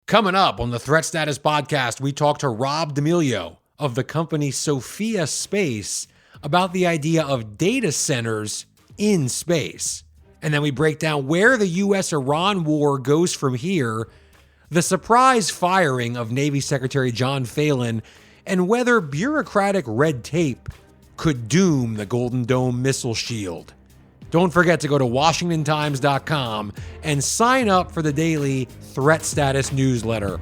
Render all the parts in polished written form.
Coming up on the Threat Status Podcast, we talk to Rob DeMillo of the company Sophia Space about the idea of data centers in space. And then we break down where the U.S. Iran war goes from here, the surprise firing of Navy Secretary John Phelan, and whether bureaucratic red tape could doom the Golden Dome missile shield. Don't forget to go to WashingtonTimes.com and sign up for the daily Threat Status newsletter.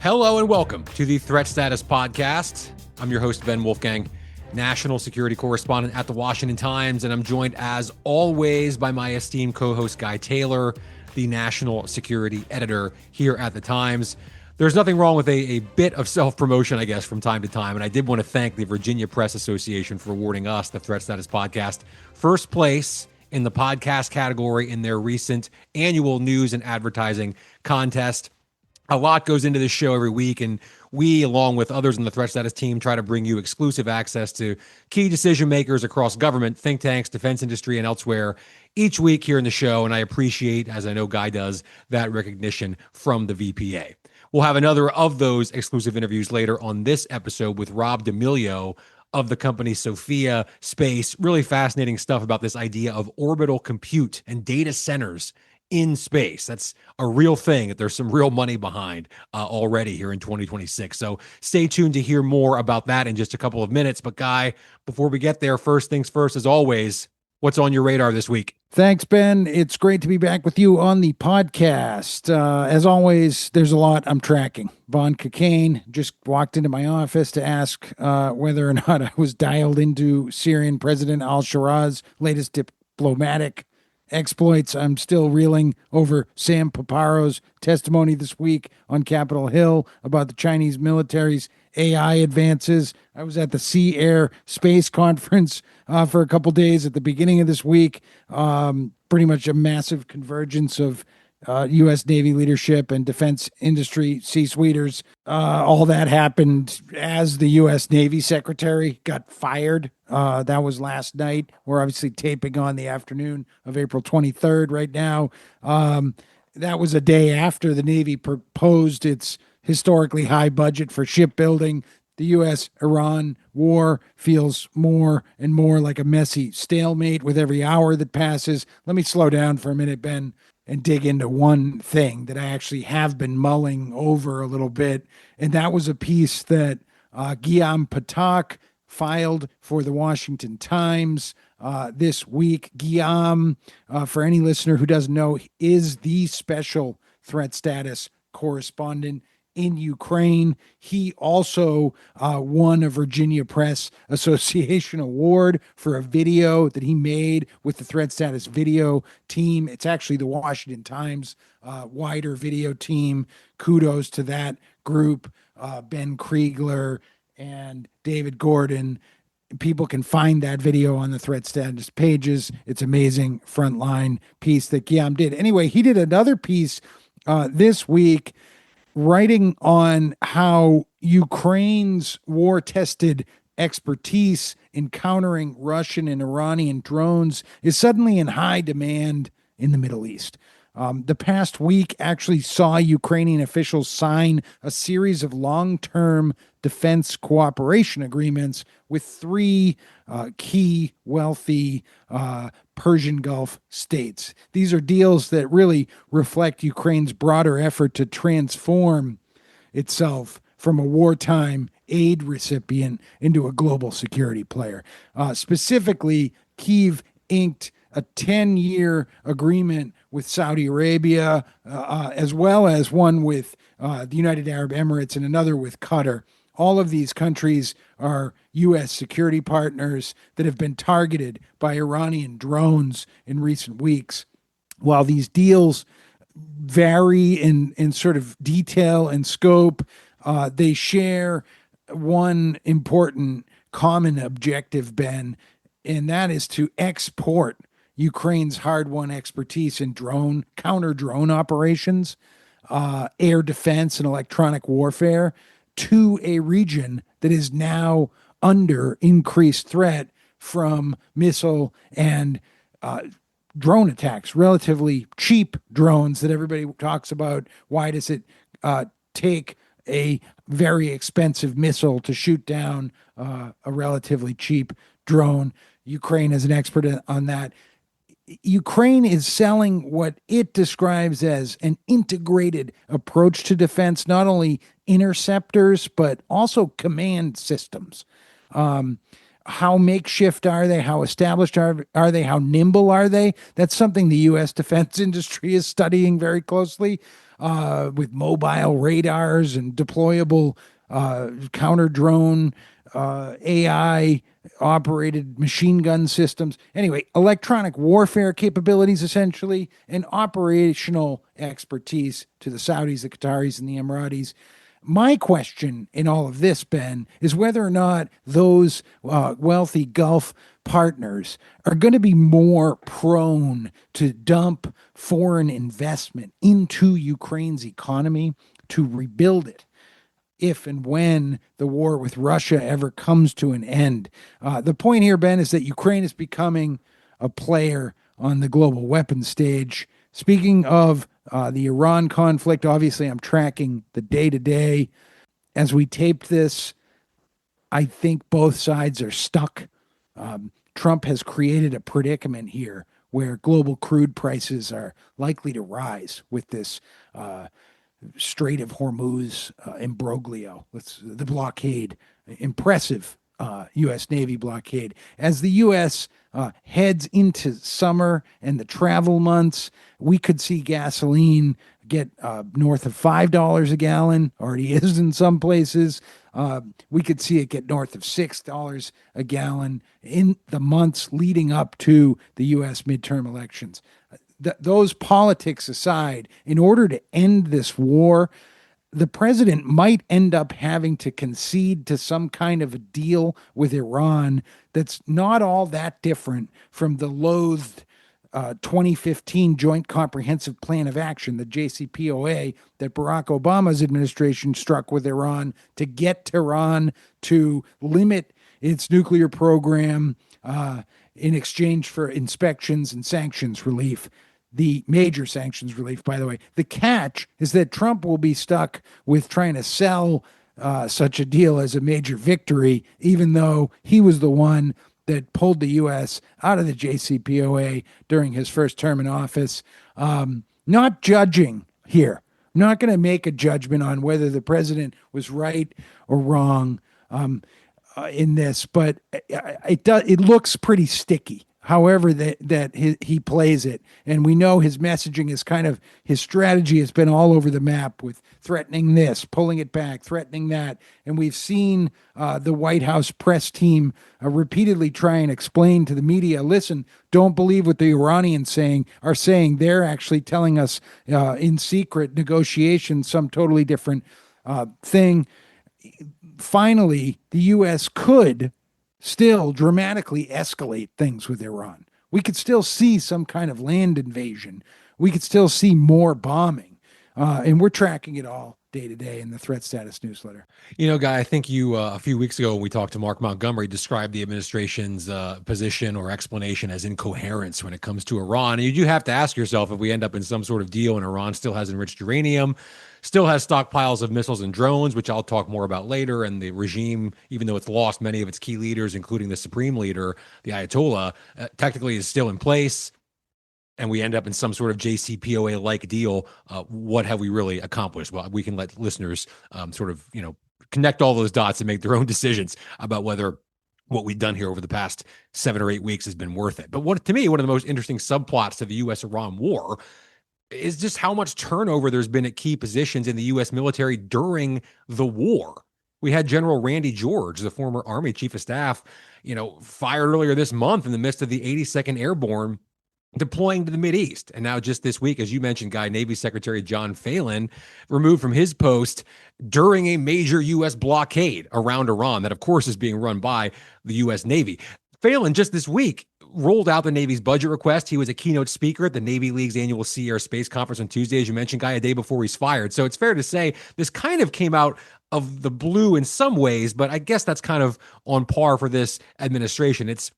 Hello and welcome to the Threat Status Podcast. I'm your host, Ben Wolfgang, national security correspondent at the Washington Times, and I'm joined as always by my esteemed co-host Guy Taylor, the national security editor here at the Times. There's nothing wrong with a bit of self-promotion, I guess, from time to time, and I did want to thank the Virginia Press Association for awarding us, the Threat Status Podcast, first place in the podcast category in their recent annual news and advertising contest. A lot goes into this show every week, and we, along with others in the Threat Status team, try to bring you exclusive access to key decision makers across government, think tanks, defense industry, and elsewhere each week here in the show. And I appreciate, as I know Guy does, that recognition from the VPA. We'll have another of those exclusive interviews later on this episode with Rob DeMillo of the company Sophia Space. Really fascinating stuff about this idea of orbital compute and data centers in space. That's a real thing that there's some real money behind already here in 2026. So stay tuned to hear more about that in just a couple of minutes. But Guy, before we get there, first things first, as always, what's on your radar this week? Thanks, Ben. It's great to be back with you on the podcast. As always, there's a lot I'm tracking. Von Cocaine just walked into my office to ask whether or not I was dialed into Syrian President al-Sharat's latest diplomatic exploits. I'm still reeling over Sam Paparo's testimony this week on Capitol Hill about the Chinese military's AI advances. I was at the Sea Air Space Conference for a couple days at the beginning of this week. Pretty much a massive convergence of U.S. Navy leadership and defense industry C-suiters. All that happened as the U.S. Navy Secretary got fired. That was last night. We're obviously taping on the afternoon of April 23rd right now. That was a day after the Navy proposed its historically high budget for shipbuilding. The U.S. Iran war feels more and more like a messy stalemate with every hour that passes. Let me slow down for a minute, Ben, and dig into one thing that I actually have been mulling over a little bit. And that was a piece that Guillaume Patak filed for the Washington Times this week. Guillaume, for any listener who doesn't know, is the special threat status correspondent in Ukraine. He also won a Virginia Press Association award for a video that he made with the Threat Status video team. It's actually the Washington Times wider video team. Kudos to that group, Ben Kriegler and David Gordon. People can find that video on the Threat Status pages. It's amazing frontline piece that Guillaume did. Anyway, he did another piece this week writing on how Ukraine's war-tested expertise in countering Russian and Iranian drones is suddenly in high demand in the Middle East. The past week actually saw Ukrainian officials sign a series of long-term defense cooperation agreements with three key wealthy Persian Gulf states. These are deals that really reflect Ukraine's broader effort to transform itself from a wartime aid recipient into a global security player. Specifically, Kyiv inked a 10-year agreement with Saudi Arabia, as well as one with the United Arab Emirates and another with Qatar. All of these countries are U.S. security partners that have been targeted by Iranian drones in recent weeks. While these deals vary in sort of detail and scope, they share one important common objective, Ben, and that is to export Ukraine's hard-won expertise in counter-drone operations. air defense and electronic warfare to a region that is now under increased threat from missile and drone attacks, relatively cheap drones that everybody talks about. Why does it take a very expensive missile to shoot down a relatively cheap drone? Ukraine is an expert on that. Ukraine is selling what it describes as an integrated approach to defense, not only interceptors, but also command systems. How makeshift are they? How established are they? How nimble are they? That's something the U.S. defense industry is studying very closely, with mobile radars and deployable counter drone, AI operated machine gun systems. Anyway, electronic warfare capabilities, essentially, and operational expertise to the Saudis, the Qataris, and the Emiratis. My question in all of this, Ben, is whether or not those wealthy Gulf partners are going to be more prone to dump foreign investment into Ukraine's economy to rebuild it if and when the war with Russia ever comes to an end. The point here, Ben, is that Ukraine is becoming a player on the global weapons stage. Speaking of the Iran conflict, obviously I'm tracking the day-to-day. As we taped this, I think both sides are stuck. Trump has created a predicament here where global crude prices are likely to rise with this Strait of Hormuz imbroglio, the blockade, impressive U.S. Navy blockade. As the U.S. Heads into summer and the travel months, we could see gasoline get north of $5 a gallon, already is in some places. We could see it get north of $6 a gallon in the months leading up to the U.S. midterm elections. Those politics aside, in order to end this war, the president might end up having to concede to some kind of a deal with Iran that's not all that different from the loathed 2015 Joint Comprehensive Plan of Action, the JCPOA, that Barack Obama's administration struck with Iran to get Tehran to limit its nuclear program in exchange for inspections and sanctions relief. The major sanctions relief, by the way. The catch is that Trump will be stuck with trying to sell such a deal as a major victory, even though he was the one that pulled the U.S. out of the JCPOA during his first term in office. Not judging here. I'm not going to make a judgment on whether the president was right or wrong in this, but it looks pretty sticky. However that he plays it. And we know his messaging is his strategy has been all over the map with threatening this, pulling it back, threatening that. And we've seen the White House press team repeatedly try and explain to the media, listen, don't believe what the Iranians are saying. They're actually telling us in secret negotiations some totally different thing. Finally, the U.S. could still dramatically escalate things with Iran. We could still see some kind of land invasion. We could still see more bombing. And we're tracking it all day to day in the Threat Status newsletter. You know, Guy, I think you a few weeks ago when we talked to Mark Montgomery described the administration's position or explanation as incoherence when it comes to Iran. And you do have to ask yourself, if we end up in some sort of deal and Iran still has enriched uranium, still has stockpiles of missiles and drones, which I'll talk more about later, and the regime, even though it's lost many of its key leaders, including the supreme leader, the Ayatollah, technically is still in place, and we end up in some sort of JCPOA-like deal, what have we really accomplished? Well, we can let listeners connect all those dots and make their own decisions about whether what we've done here over the past 7 or 8 weeks has been worth it. But to me, one of the most interesting subplots to the U.S.-Iran war is just how much turnover there's been at key positions in the U.S. military during the war. We had General Randy George, the former Army Chief of Staff, fired earlier this month in the midst of the 82nd Airborne deploying to the Mideast. And now just this week, as you mentioned, Guy, Navy Secretary John Phelan removed from his post during a major U.S. blockade around Iran that, of course, is being run by the U.S. Navy. Phelan just this week rolled out the Navy's budget request. He was a keynote speaker at the Navy League's annual Sea Air Space Conference on Tuesday, as you mentioned, Guy, a day before he's fired. So it's fair to say this kind of came out of the blue in some ways, but I guess that's kind of on par for this administration. It's,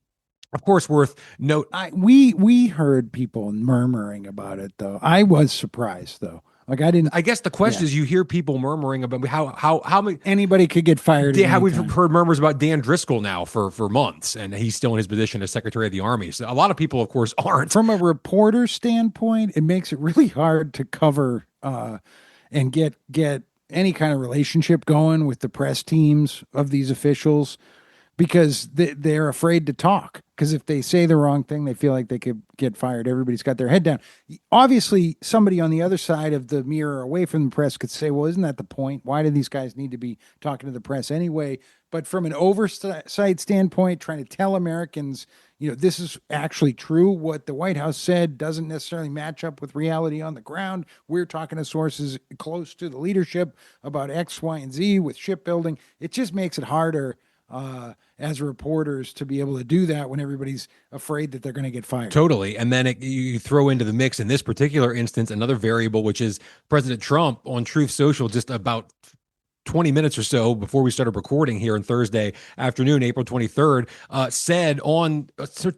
of course, worth note. We heard people murmuring about it, though. I was surprised, though. Like, I didn't. I guess the question is, you hear people murmuring about how many anybody could get fired. Yeah, we've heard murmurs about Dan Driscoll now for months, and he's still in his position as Secretary of the Army. So a lot of people, of course, aren't. From a reporter standpoint, it makes it really hard to cover and get any kind of relationship going with the press teams of these officials, because they're afraid to talk. Because if they say the wrong thing, they feel like they could get fired. Everybody's got their head down. Obviously, somebody on the other side of the mirror away from the press could say, well, isn't that the point? Why do these guys need to be talking to the press anyway? But from an oversight standpoint, trying to tell Americans, this is actually true. What the White House said doesn't necessarily match up with reality on the ground. We're talking to sources close to the leadership about X, Y, and Z with shipbuilding. It just makes it harder as reporters to be able to do that when everybody's afraid that they're going to get fired. Totally. And then you throw into the mix in this particular instance another variable, which is President Trump on Truth Social just about 20 minutes or so before we started recording here on Thursday afternoon, April 23rd, said on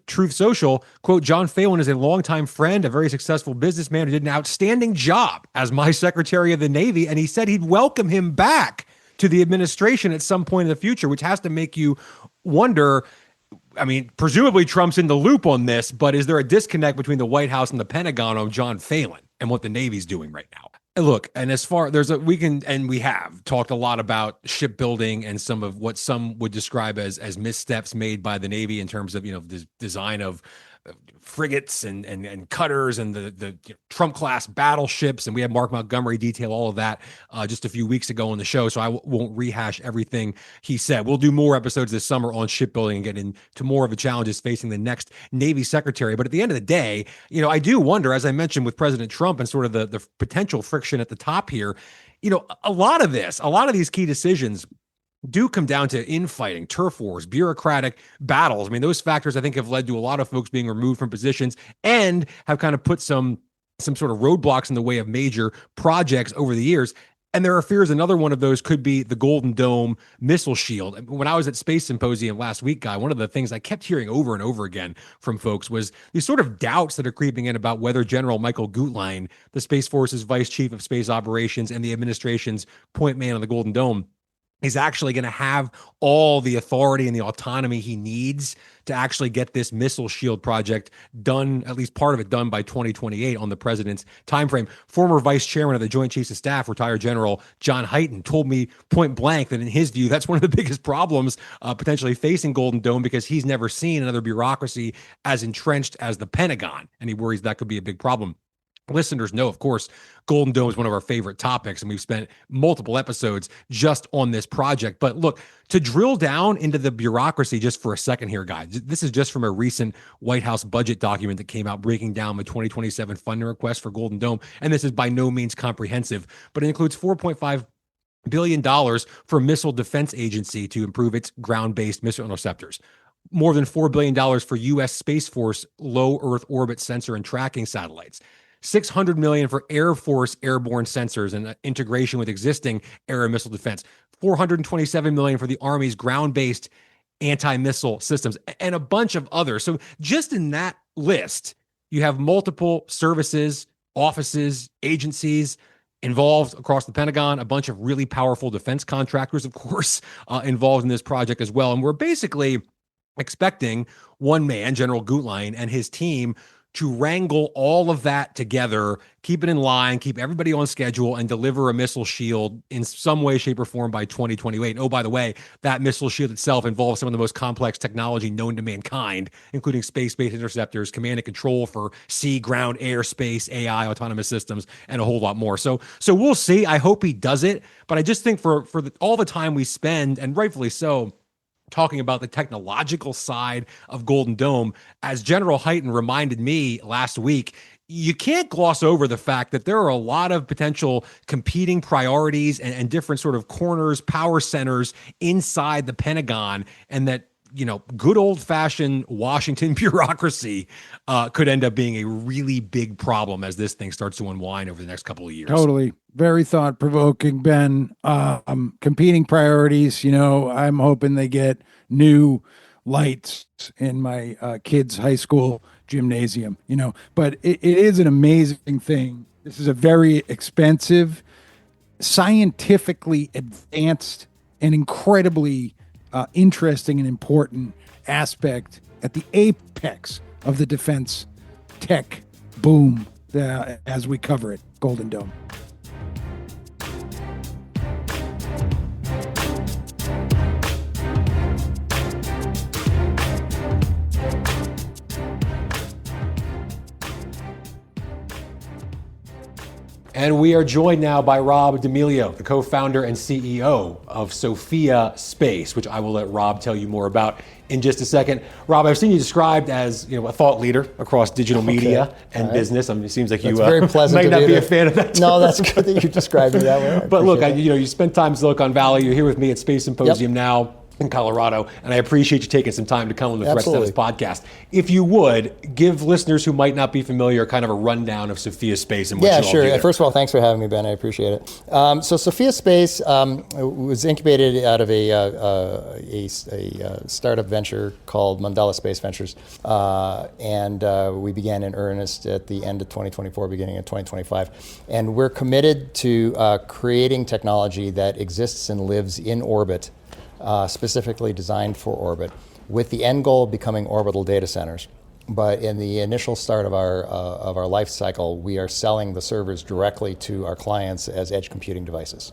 Truth Social, quote, John Phelan is a longtime friend, a very successful businessman who did an outstanding job as my Secretary of the Navy. And he said he'd welcome him back to the administration at some point in the future, which has to make you wonder. I mean, presumably Trump's in the loop on this, but is there a disconnect between the White House and the Pentagon on John Phelan and what the Navy's doing right now? And look, and as far we have talked a lot about shipbuilding and some of what some would describe as missteps made by the Navy in terms of, the design of frigates and cutters and the Trump class battleships. And we had Mark Montgomery detail all of that just a few weeks ago on the show. So I won't rehash everything he said. We'll do more episodes this summer on shipbuilding and get into more of the challenges facing the next Navy secretary. But at the end of the day, I do wonder, as I mentioned with President Trump and sort of the potential friction at the top here, a lot of these key decisions do come down to infighting, turf wars, bureaucratic battles. I mean, those factors I think have led to a lot of folks being removed from positions and have kind of put some sort of roadblocks in the way of major projects over the years. And there are fears another one of those could be the Golden Dome missile shield. When I was at Space Symposium last week, Guy, one of the things I kept hearing over and over again from folks was these sort of doubts that are creeping in about whether General Michael Gutlein, the Space Force's Vice Chief of Space Operations and the administration's point man on the Golden Dome, is actually going to have all the authority and the autonomy he needs to actually get this missile shield project done, at least part of it done by 2028 on the president's timeframe. Former vice chairman of the Joint Chiefs of Staff, retired General John Hyten, told me point blank that in his view, that's one of the biggest problems potentially facing Golden Dome, because he's never seen another bureaucracy as entrenched as the Pentagon, and he worries that could be a big problem. Listeners know, of course, Golden Dome is one of our favorite topics, and we've spent multiple episodes just on this project. But look, to drill down into the bureaucracy just for a second here, guys, this is just from a recent White House budget document that came out breaking down the 2027 funding request for Golden Dome. And this is by no means comprehensive, but it includes $4.5 billion for Missile Defense Agency to improve its ground-based missile interceptors. More than $4 billion for U.S. Space Force low Earth orbit sensor and tracking satellites. $600 million for Air Force airborne sensors and integration with existing air and missile defense. $427 million for the Army's ground-based anti-missile systems, and a bunch of others. So just in that list, you have multiple services, offices, agencies involved across the Pentagon, a bunch of really powerful defense contractors, of course, involved in this project as well. And we're basically expecting one man, General Gutlein, and his team to wrangle all of that together, keep it in line, keep everybody on schedule, and deliver a missile shield in some way, shape, or form by 2028. Oh, by the way, that missile shield itself involves some of the most complex technology known to mankind, including space-based interceptors, command and control for sea, ground, air, space, AI, autonomous systems, and a whole lot more. So we'll see. I hope he does it. But I just think for all the time we spend, and rightfully so, talking about the technological side of Golden Dome, as General Hyten reminded me last week, you can't gloss over the fact that there are a lot of potential competing priorities and different sort of corners, power centers inside the Pentagon, and that good old fashioned Washington bureaucracy could end up being a really big problem as this thing starts to unwind over the next couple of years. Totally. Very thought provoking, Ben. Competing priorities. I'm hoping they get new lights in my kids' high school gymnasium, but it is an amazing thing. This is a very expensive, scientifically advanced, and incredibly interesting and important aspect at the apex of the defense tech boom as we cover it, Golden Dome. And we are joined now by Rob DeMillo, the co-founder and CEO of Sophia Space, which I will let Rob tell you more about in just a second. Rob, I've seen you described as a thought leader across digital media and business. I mean, it seems like you very pleasant might not be that. a fan of that. No, that's good that you described me that way. But look, you spent time in Silicon Valley. You're here with me at Space Symposium now in Colorado, and I appreciate you taking some time to come on the Threat Status podcast. If you would, give listeners who might not be familiar kind of a rundown of Sophia Space and what you all do there. First of all, thanks for having me, Ben. I appreciate it. So Sophia Space was incubated out of a startup venture called Mandela Space Ventures, and we began in earnest at the end of 2024, beginning of 2025. And we're committed to creating technology that exists and lives in orbit, specifically designed for orbit, with the end goal of becoming orbital data centers. But in the initial start of our life cycle, we are selling the servers directly to our clients as edge computing devices.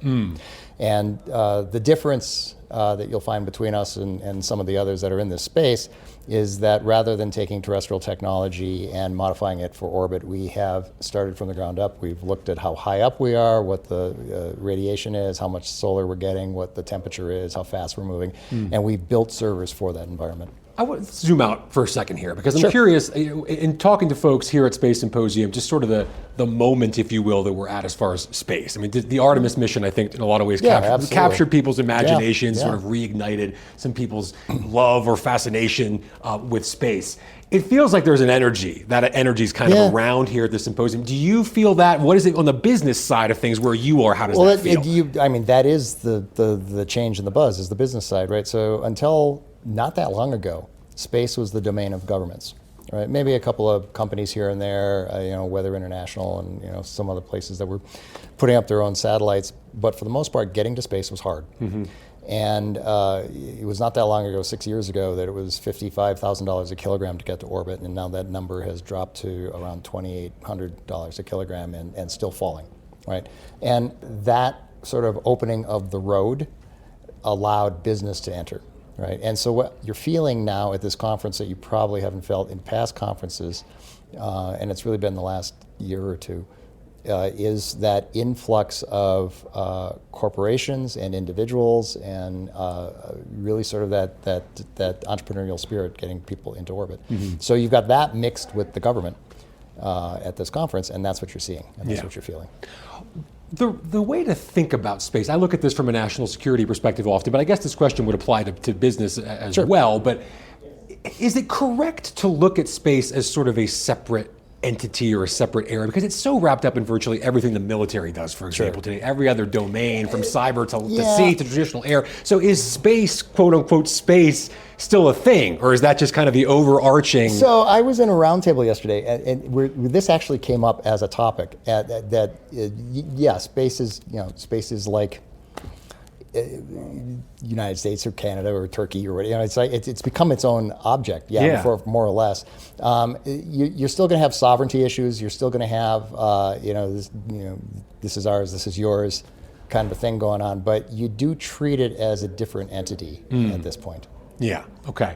And the difference that you'll find between us and some of the others that are in this space is that rather than taking terrestrial technology and modifying it for orbit, we have started from the ground up. We've looked at how high up we are, what the radiation is, how much solar we're getting, what the temperature is, how fast we're moving, and we've built servers for that environment. I want to zoom out for a second here because I'm curious, in talking to folks here at Space Symposium, just sort of the moment, if you will, that we're at as far as space. I mean, the Artemis mission, I think, in a lot of ways captured people's imaginations, sort of reignited some people's love or fascination with space. It feels like there's an energy. That energy is kind of around here at the symposium. Do you feel that? What is it on the business side of things where you are? How does that feel? That is the change in the buzz, is the business side, right? So until not that long ago, space was the domain of governments, right? Maybe a couple of companies here and there, Weather International and some other places that were putting up their own satellites. But for the most part, getting to space was hard. And it was not that long ago, 6 years ago, that it was $55,000 a kilogram to get to orbit, and now that number has dropped to around $2,800 a kilogram and still falling, right? And that sort of opening of the road allowed business to enter. Right, and so what you're feeling now at this conference that you probably haven't felt in past conferences, and it's really been the last year or two, is that influx of corporations and individuals and really sort of that entrepreneurial spirit getting people into orbit. So you've got that mixed with the government at this conference, and that's what you're seeing, and that's what you're feeling. The way to think about space, I look at this from a national security perspective often, but I guess this question would apply to business as well. But is it correct to look at space as sort of a separate entity or a separate area? Because it's so wrapped up in virtually everything the military does, for example, today, every other domain, from cyber to sea to traditional air. So is space, quote unquote, space, still a thing, or is that just kind of the overarching? So I was in a roundtable yesterday, and this actually came up as a topic. Space is like United States or Canada or Turkey or whatever. It's become its own object, for more or less. You're still going to have sovereignty issues. You're still going to have this is ours, this is yours, kind of a thing going on. But you do treat it as a different entity at this point. Yeah. Okay.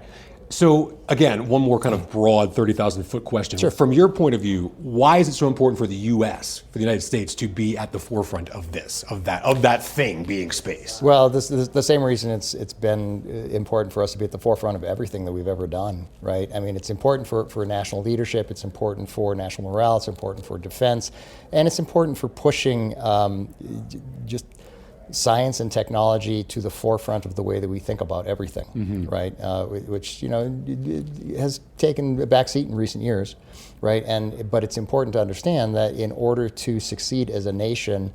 So again, one more kind of broad 30,000-foot question. Sure. From your point of view, why is it so important for the U.S., for the United States, to be at the forefront of this, of that thing being space? Well, this is the same reason it's been important for us to be at the forefront of everything that we've ever done, right? I mean, it's important for national leadership, it's important for national morale, it's important for defense, and it's important for pushing just science and technology to the forefront of the way that we think about everything, right? Which has taken a backseat in recent years, right? But it's important to understand that in order to succeed as a nation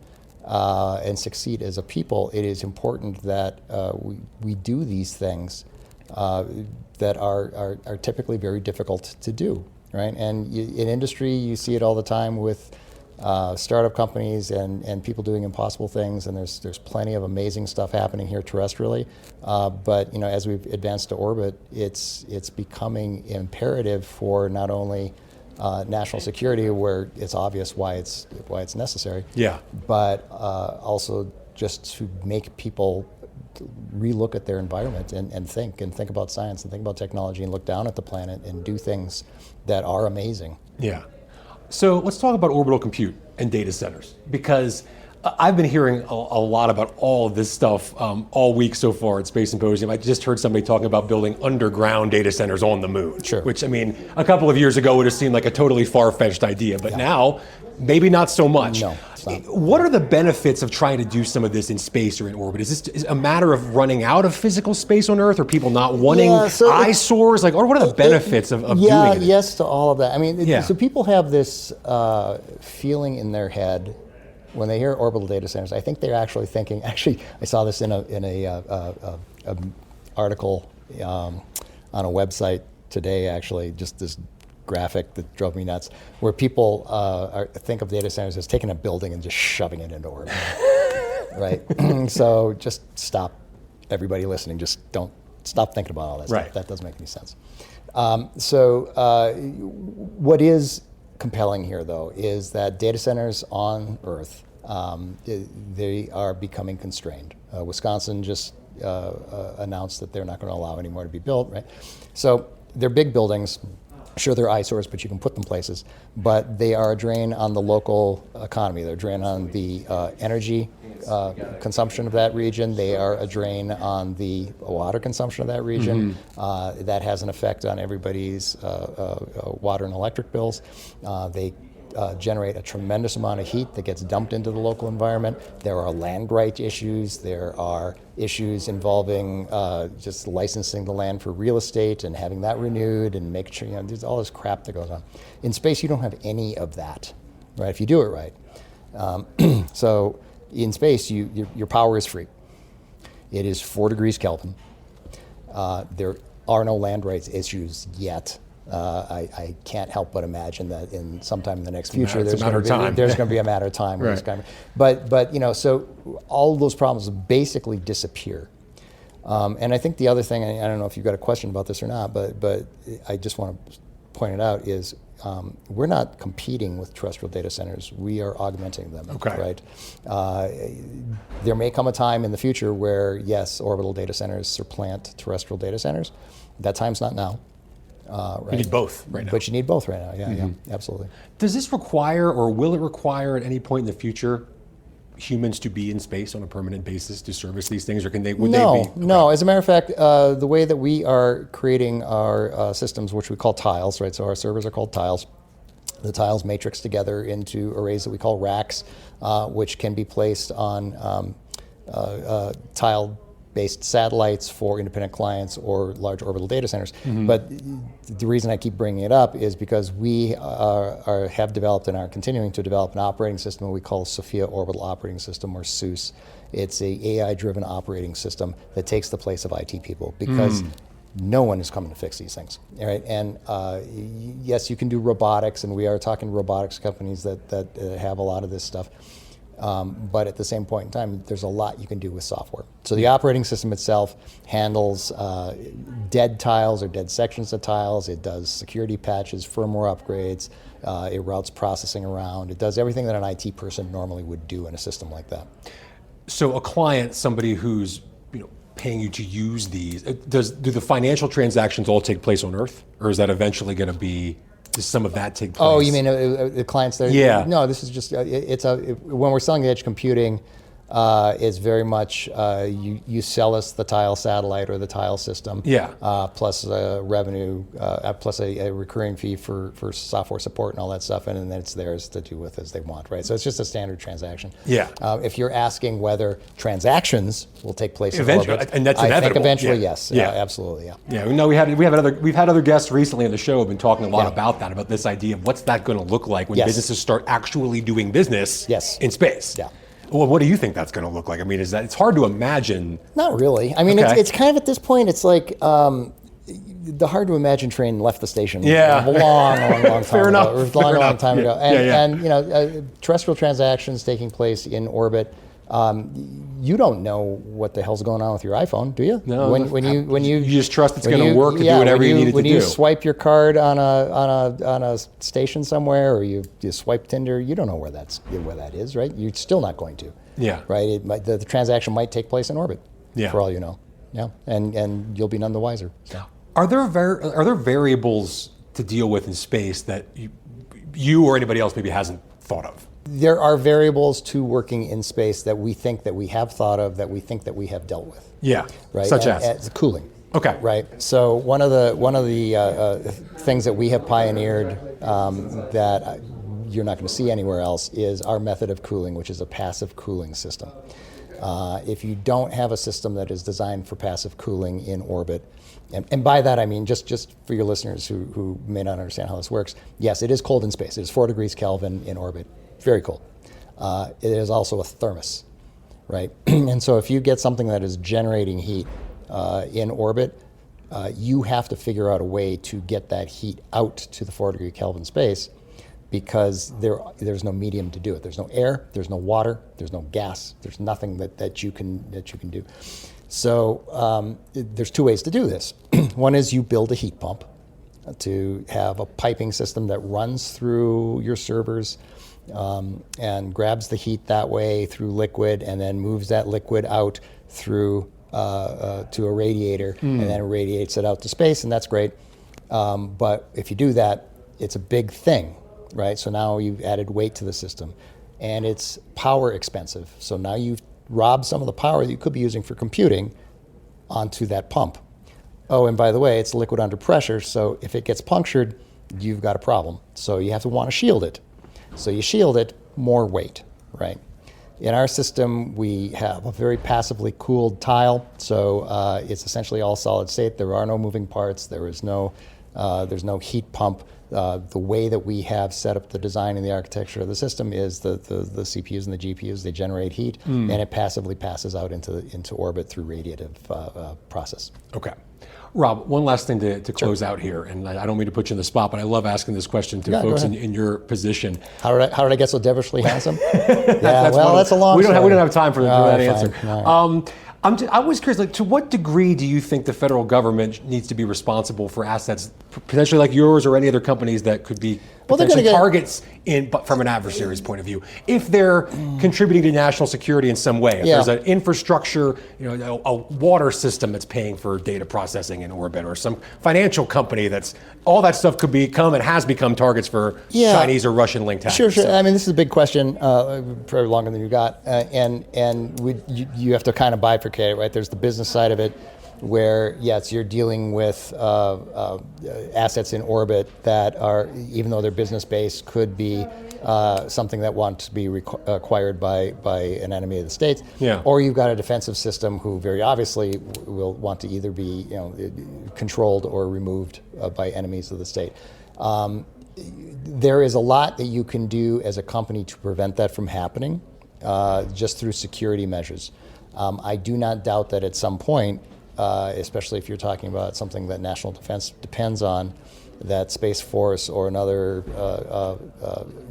and succeed as a people, it is important that we do these things that are typically very difficult to do, right? And in industry, you see it all the time with startup companies and people doing impossible things, and there's plenty of amazing stuff happening here terrestrially. But as we've advanced to orbit, it's becoming imperative for not only national security, where it's obvious why it's necessary. Yeah. But also just to make people relook at their environment and think about science and think about technology and look down at the planet and do things that are amazing. Yeah. So let's talk about orbital compute and data centers, because I've been hearing a lot about all of this stuff all week so far at Space Symposium. I just heard somebody talking about building underground data centers on the moon, Sure. Which, I mean, a couple of years ago would have seemed like a totally far-fetched idea, but now maybe not so much. No, it's not. What are the benefits of trying to do some of this in space or in orbit? Is this a matter of running out of physical space on Earth, or people not wanting eyesores? Or what are the benefits of doing it? Yes to all of that. I mean, so people have this feeling in their head when they hear orbital data centers. I think they're actually thinking. Actually, I saw this in a article on a website today. Actually, just this graphic that drove me nuts, where people think of data centers as taking a building and just shoving it into orbit. Right. So just stop, everybody listening. Just don't stop thinking about all that stuff. That doesn't make any sense. What is compelling here, though, is that data centers on Earth, they are becoming constrained. Wisconsin just announced that they're not going to allow any more to be built, right? So they're big buildings. Sure, they're eyesores, but you can put them places. But they are a drain on the local economy. They're a drain on the energy consumption of that region. They are a drain on the water consumption of that region. That has an effect on everybody's water and electric bills. They generate a tremendous amount of heat that gets dumped into the local environment. There are land right issues. There are issues involving just licensing the land for real estate and having that renewed and making sure, there's all this crap that goes on. In space, you don't have any of that, right, if you do it right. So in space, your power is free. It is 4 degrees Kelvin. There are no land rights issues yet. I can't help but imagine that in sometime in the next future, there's going to be a matter of time. Right. But so all those problems basically disappear. And I think the other thing, I don't know if you've got a question about this or not, but I just want to point it out, is we're not competing with terrestrial data centers. We are augmenting them. Okay. Right. There may come a time in the future where, yes, orbital data centers supplant terrestrial data centers. That time's not now. Right. You need both right now. But you need both right now, yeah, absolutely. Does this require, or will it require at any point in the future, humans to be in space on a permanent basis to service these things, or would they be? No. As a matter of fact, the way that we are creating our systems, which we call tiles, right? So our servers are called tiles. The tiles matrix together into arrays that we call racks, which can be placed on tile-based satellites for independent clients or large orbital data centers. But the reason I keep bringing it up is because we have developed and are continuing to develop an operating system we call Sophia Orbital Operating System, or SOOS. It's a AI-driven operating system that takes the place of IT people, because no one is coming to fix these things, all right? And yes, you can do robotics, and we are talking to robotics companies that have a lot of this stuff. But at the same point in time, there's a lot you can do with software. So the operating system itself handles dead tiles or dead sections of tiles. It does security patches, firmware upgrades. It routes processing around. It does everything that an IT person normally would do in a system like that. So a client, somebody who's paying you to use these, do the financial transactions all take place on Earth, or is that eventually going to be? Does some of that take place? Oh, you mean the clients there? Yeah. No, this is just when we're selling edge computing, is very much you sell us the tile satellite or the tile system, plus revenue, plus a recurring fee for software support and all that stuff, and then it's theirs to do with as they want, right? So it's just a standard transaction. If you're asking whether transactions will take place eventually, in orbit, and that's I inevitable. think eventually, yes, absolutely, Yeah, we know we've had other guests recently on the show who have been talking a lot about this idea of what's that going to look like when businesses start actually doing business in space. Well, what do you think that's going to look like? I mean, it's hard to imagine. Not really. I mean, it's kind of at this point, it's like the hard to imagine train left the station a long time Fair ago. enough. Long time ago. And terrestrial transactions taking place in orbit. You don't know what the hell's going on with your iPhone, do you? No. When you just trust it's going to work to do whatever you need it to do. When you swipe your card on a station somewhere, or you swipe Tinder, you don't know where that is, right? You're still not going to. Right. The transaction might take place in orbit. For all you know. And you'll be none the wiser. So. Are there variables to deal with in space that you or anybody else maybe hasn't thought of? There are variables to working in space that we think that we have thought of, that we think that we have dealt with. Right. Such as cooling. Okay. Right. So one of the things that we have pioneered that you're not going to see anywhere else is our method of cooling, which is a passive cooling system. If you don't have a system that is designed for passive cooling in orbit, and by that I mean, just for your listeners who may not understand how this works, yes, it is cold in space. It is 4 degrees Kelvin in orbit. Very cold. It is also a thermos, right? And so if you get something that is generating heat in orbit, you have to figure out a way to get that heat out to the 4 degree Kelvin space, because there's no medium to do it. There's no air, there's no water, there's no gas, there's nothing that you can do. So there's 2 ways to do this. One is you build a heat pump to have a piping system that runs through your servers and grabs the heat that way through liquid, and then moves that liquid out through to a radiator, and then radiates it out to space, and that's great. But if you do that, it's a big thing, right? So now you've added weight to the system, and it's power expensive. So now you've robbed some of the power that you could be using for computing onto that pump. Oh, and by the way, it's liquid under pressure, so if it gets punctured, you've got a problem. So you have to want to shield it. So you shield it, more weight, right? In our system, we have a very passively cooled tile, so it's essentially all solid state. There are no moving parts. There's no heat pump. The way that we have set up the design and the architecture of the system is the CPUs and the GPUs, they generate heat, and it passively passes out into orbit through radiative process. Okay. Rob, one last thing to close out here, and I don't mean to put you on the spot, but I love asking this question to folks in your position. How did I get so devilishly handsome? That's a long story. We don't have time for that answer. Right. I was curious, like, to what degree do you think the federal government needs to be responsible for assets potentially like yours or any other companies that could be potentially targets from an adversary's point of view, if they're contributing to national security in some way? If there's an infrastructure, a water system that's paying for data processing in orbit, or some financial company all that stuff could become and has become targets for Chinese or Russian linked hackers. Sure. I mean, this is a big question, probably longer than you got, and you have to kind of bifurcate it, right? There's the business side of it, where you're dealing with assets in orbit that are, even though their business base could be something that wants to be acquired by an enemy of the state, or you've got a defensive system who very obviously will want to either be controlled or removed by enemies of the state. There is a lot that you can do as a company to prevent that from happening, just through security measures. I do not doubt that at some point, especially if you're talking about something that national defense depends on, that Space Force or another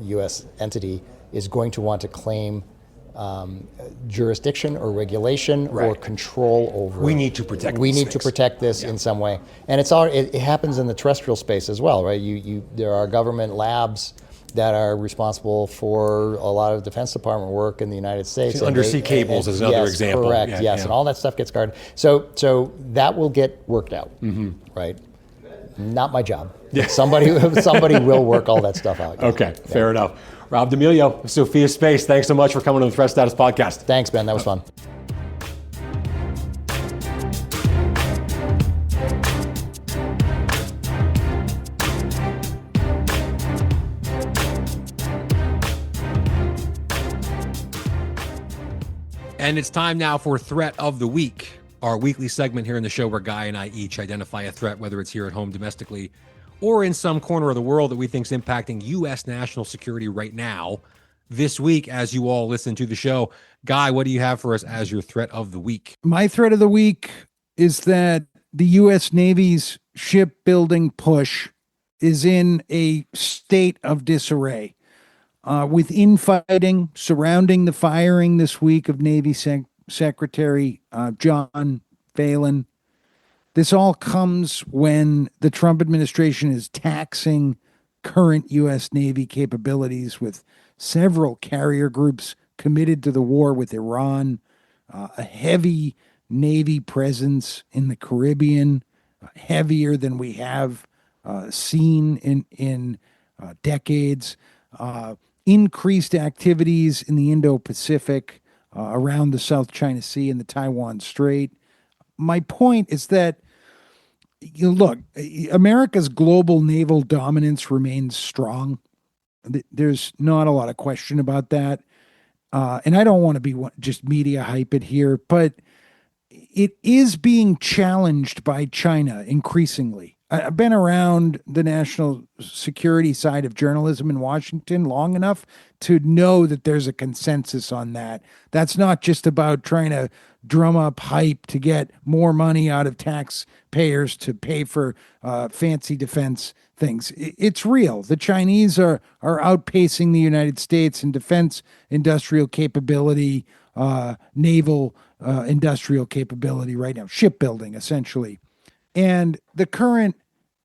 U.S. entity is going to want to claim jurisdiction or regulation or control over. We need to protect. We need to protect this in some way, and it happens in the terrestrial space as well, right? There are government labs that are responsible for a lot of Defense Department work in the United States. Undersea cables is another example. Correct. And all that stuff gets guarded. So that will get worked out, right? Not my job. Yeah. Somebody will work all that stuff out. Okay, fair enough. Rob DeMillo, Sophia Space, thanks so much for coming on the Threat Status Podcast. Thanks, Ben. That was fun. And it's time now for Threat of the Week, our weekly segment here in the show where Guy and I each identify a threat, whether it's here at home domestically or in some corner of the world that we think is impacting U.S. national security right now. This week, as you all listen to the show, Guy, what do you have for us as your threat of the week? My threat of the week is that the U.S. Navy's shipbuilding push is in a state of disarray. With infighting surrounding the firing this week of Navy Secretary John Phelan. This all comes when the Trump administration is taxing current U.S. Navy capabilities with several carrier groups committed to the war with Iran, a heavy Navy presence in the Caribbean, heavier than we have seen in decades, increased activities in the Indo-Pacific, around the South China Sea and the Taiwan Strait. My point is that, look, America's global naval dominance remains strong. There's not a lot of question about that. And I don't want to be just media hype it here, but it is being challenged by China increasingly. I've been around the national security side of journalism in Washington long enough to know that there's a consensus on that. That's not just about trying to drum up hype to get more money out of taxpayers to pay for fancy defense things. It's real. The Chinese are outpacing the United States in defense industrial capability, naval industrial capability right now, shipbuilding essentially. And the current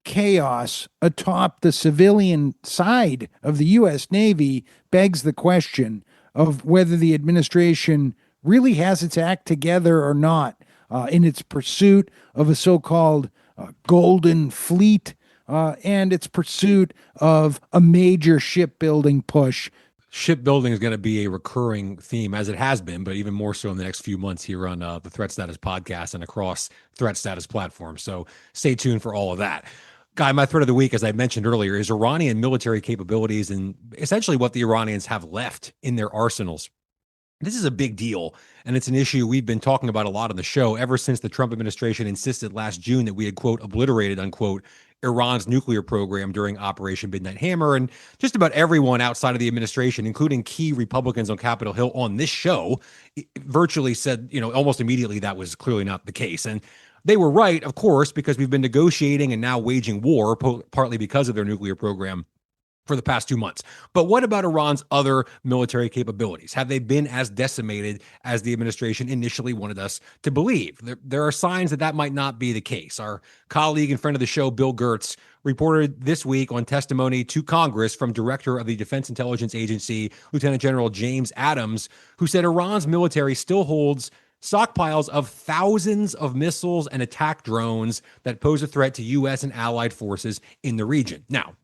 chaos atop the civilian side of the U.S. Navy begs the question of whether the administration really has its act together or not in its pursuit of a so-called golden fleet and its pursuit of a major shipbuilding push. Shipbuilding is going to be a recurring theme, as it has been, but even more so in the next few months here on the Threat Status Podcast and across Threat Status platforms. So stay tuned for all of that. Guy, my threat of the week, as I mentioned earlier, is Iranian military capabilities and essentially what the Iranians have left in their arsenals. This is a big deal, and it's an issue we've been talking about a lot on the show ever since the Trump administration insisted last June that we had, quote, obliterated, unquote, Iran's nuclear program during Operation Midnight Hammer. And just about everyone outside of the administration, including key Republicans on Capitol Hill on this show, virtually said, almost immediately that was clearly not the case. And they were right, of course, because we've been negotiating and now waging war, partly because of their nuclear program, for the past 2 months. But what about Iran's other military capabilities? Have they been as decimated as the administration initially wanted us to believe? There are signs that might not be the case. Our colleague and friend of the show, Bill Gertz, reported this week on testimony to Congress from Director of the Defense Intelligence Agency, Lieutenant General James Adams, who said Iran's military still holds stockpiles of thousands of missiles and attack drones that pose a threat to U.S. and allied forces in the region. Now,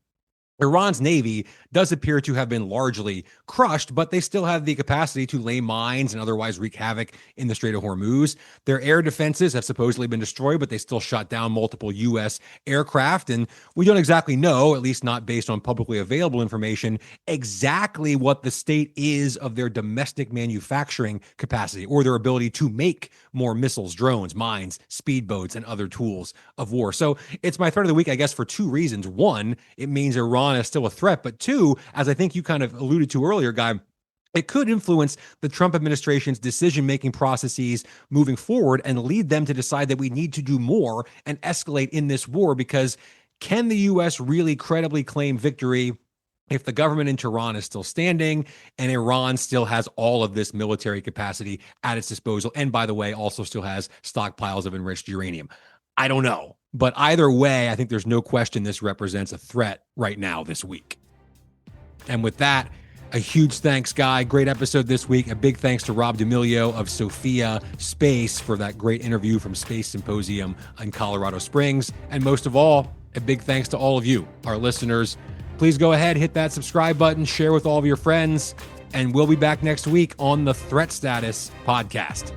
Iran's Navy does appear to have been largely crushed, but they still have the capacity to lay mines and otherwise wreak havoc in the Strait of Hormuz. Their air defenses have supposedly been destroyed, but they still shot down multiple U.S. aircraft. And we don't exactly know, at least not based on publicly available information, exactly what the state is of their domestic manufacturing capacity or their ability to make more missiles, drones, mines, speedboats, and other tools of war. So it's my threat of the week, I guess, for two reasons. One, it means Iran is still a threat. But two, as I think you kind of alluded to earlier, Guy, it could influence the Trump administration's decision-making processes moving forward and lead them to decide that we need to do more and escalate in this war, because can the U.S. really credibly claim victory if the government in Tehran is still standing and Iran still has all of this military capacity at its disposal, and by the way, also still has stockpiles of enriched uranium? I don't know. But either way, I think there's no question this represents a threat right now this week. And with that, a huge thanks, Guy. Great episode this week. A big thanks to Rob DeMillo of Sophia Space for that great interview from Space Symposium in Colorado Springs. And most of all, a big thanks to all of you, our listeners. Please go ahead, hit that subscribe button, share with all of your friends, and we'll be back next week on the Threat Status Podcast.